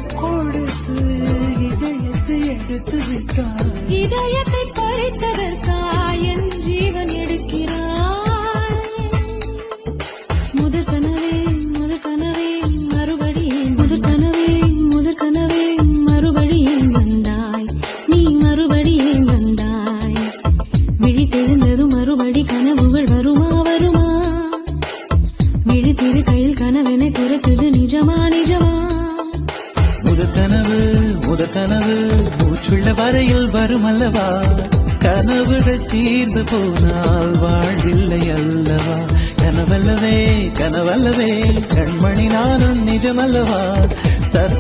கொடுத்து இதயத்தை எடுத்து விட்டார். இதயத்தை பறித்ததற்கா என் ஜீவன் எடுக்கிறார். முதற் கனவே முதற் கனவே மறுபடியும் முதற் கனவே முதற் கனவே மறுபடியும் வந்தாய். நீ மறுபடியும் வந்தாய். விழித்தெழுந்ததும் மறுபடி கனவுகள் வருமா வருமா? விழித்திரு கையில் கனவெனை துரத்துது நிஜமா நிஜமா? முதற் கனவு மூச்சுள்ள வரையில் வரும் அல்லவா? கனவுகள் தீர்ந்து போனால் வாழ்வில்லை அல்லவா? கனவல்லவே கனவல்லவே கண்மணி நானும் நிஜமல்லவா? சத்திய